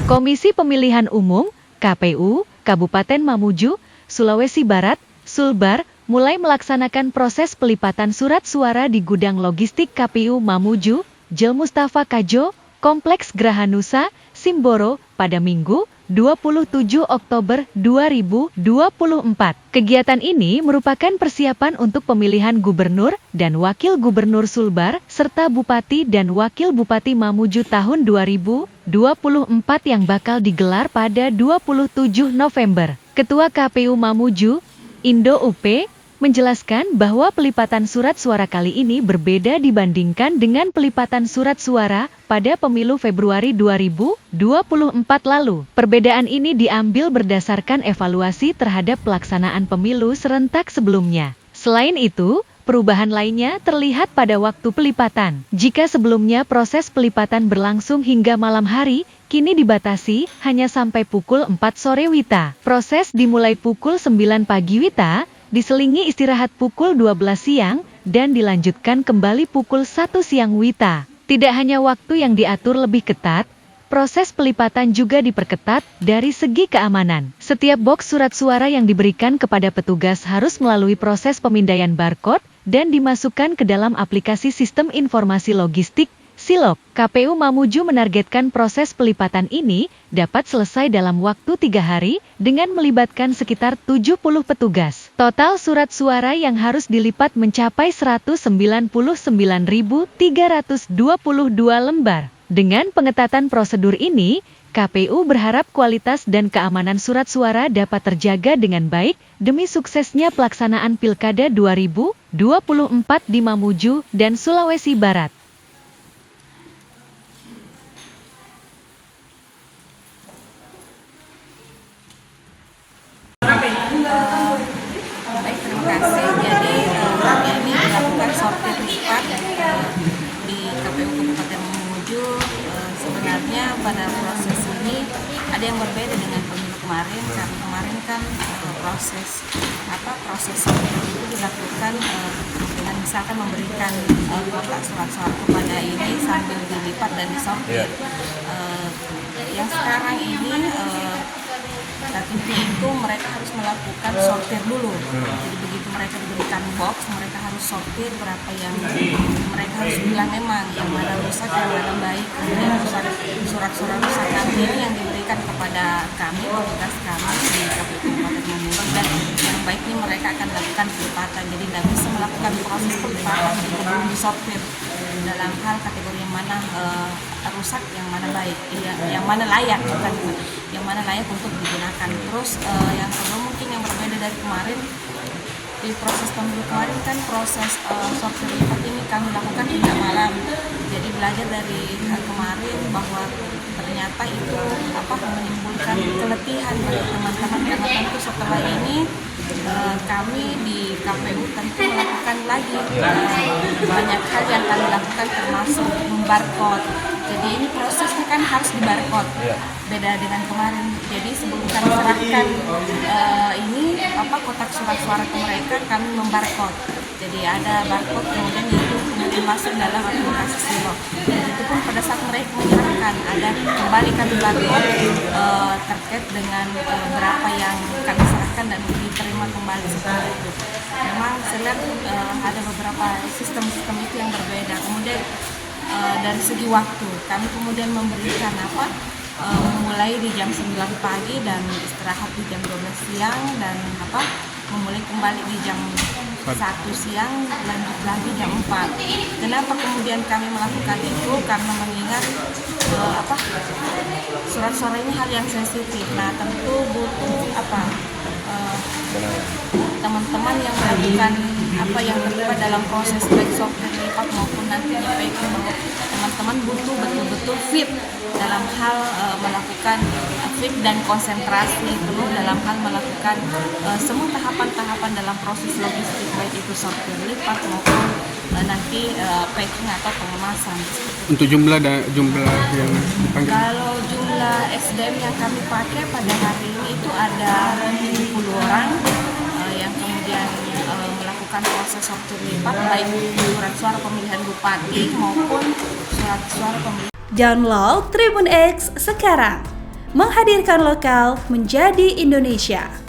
Komisi Pemilihan Umum (KPU) Kabupaten Mamuju, Sulawesi Barat, Sulbar, mulai melaksanakan proses pelipatan surat suara di gudang logistik KPU Mamuju, Jl Mustafa Kajo, Kompleks Grahanusa, Simboro, pada Minggu, 27 Oktober 2024. Kegiatan ini merupakan persiapan untuk pemilihan gubernur dan wakil gubernur Sulbar, serta bupati dan wakil bupati Mamuju tahun 2024 yang bakal digelar pada 27 November. Ketua KPU Mamuju, Indo UP, menjelaskan bahwa pelipatan surat suara kali ini berbeda dibandingkan dengan pelipatan surat suara pada pemilu Februari 2024 lalu. Perbedaan ini diambil berdasarkan evaluasi terhadap pelaksanaan pemilu serentak sebelumnya. Selain itu, perubahan lainnya terlihat pada waktu pelipatan. Jika sebelumnya proses pelipatan berlangsung hingga malam hari, kini dibatasi hanya sampai pukul 4 sore WITA. Proses dimulai pukul 9 pagi WITA, diselingi istirahat pukul 12 siang, dan dilanjutkan kembali pukul 1 siang WITA. Tidak hanya waktu yang diatur lebih ketat, proses pelipatan juga diperketat dari segi keamanan. Setiap box surat suara yang diberikan kepada petugas harus melalui proses pemindaian barcode dan dimasukkan ke dalam aplikasi Sistem Informasi Logistik Silog. KPU Mamuju menargetkan proses pelipatan ini dapat selesai dalam waktu 3 hari dengan melibatkan sekitar 70 petugas. Total surat suara yang harus dilipat mencapai 199.322 lembar. Dengan pengetatan prosedur ini, KPU berharap kualitas dan keamanan surat suara dapat terjaga dengan baik demi suksesnya pelaksanaan Pilkada 2024 di Mamuju dan Sulawesi Barat. Baik, terima kasih. Jadi kami ini melakukan sortir lipat di KPU Kabupaten Mamuju. Sebenarnya pada proses ini ada yang berbeda dengan pemilu kemarin, karena kemarin kan proses sortir itu dilakukan dengan misalkan memberikan kotak surat suara kepada ini sambil dilipat dan disortir. Yang sekarang ini tapi itu mereka harus melakukan sortir dulu. Jadi begitu mereka diberikan box, mereka harus sortir berapa yang mereka harus bilang memang yang mana rusak, yang mana baik. Kemudian surat-surat rusak nanti ini yang diberikan kepada kami, petugas kami di KPU Kabupaten Mamuju, dan yang baik ini mereka akan lakukan pelipatan. Jadi tidak bisa melakukan proses pelipatan belum disortir dalam hal kategori yang mana rusak, yang mana baik, yang mana layak, bukan yang mana layak untuk digunakan. Terus yang kedua mungkin yang berbeda dari kemarin, di proses pemilu kemarin kan proses sortir lipat ini kami lakukan hingga malam. Jadi belajar dari kemarin bahwa ternyata itu menimbulkan keletihan bagi teman-teman, karena tentu setelah ini kami di KPU tentu melakukan lagi banyak hal yang kami lakukan, termasuk membarcode. Jadi ini prosesnya kan harus dibarcode, beda dengan kemarin. Jadi sebelum kami serahkan kotak surat suara ke mereka, kami membarcode. Jadi ada barcode, kemudian itu masuk dalam aplikasi Silog. Dan itu pun pada saat mereka menyerahkan, ada kembali kami barcode terkait dengan berapa yang kami serahkan dan diterima kembali setelah itu. Memang saya lihat ada beberapa sistem-sistem itu yang berbeda. Kemudian dari segi waktu, kami kemudian memberikan mulai di jam 9 pagi dan istirahat di jam 12 siang, dan memulai kembali di jam 1 siang, lanjut lagi jam 4. Kenapa kemudian kami melakukan itu? Karena mengingat surat suara ini hal yang sensitif. Nah, tentu butuh teman-teman yang melakukan yang terlibat dalam proses baik sortir lipat maupun nantinya packing, bahwa teman-teman butuh betul-betul fit dalam hal melakukan fit dan konsentrasi penuh dalam hal melakukan semua tahapan-tahapan dalam proses logistik, baik itu sortir lipat maupun nanti packing atau pengemasan. Untuk jumlah yang dipanggil? Kalau jumlah SDM yang kami pakai pada hari ini itu ada 70 orang yang kemudian melakukan proses sortir lipat, baik surat suara pemilihan bupati maupun surat suara pemilihan. Download Tribun X sekarang, menghadirkan lokal menjadi Indonesia.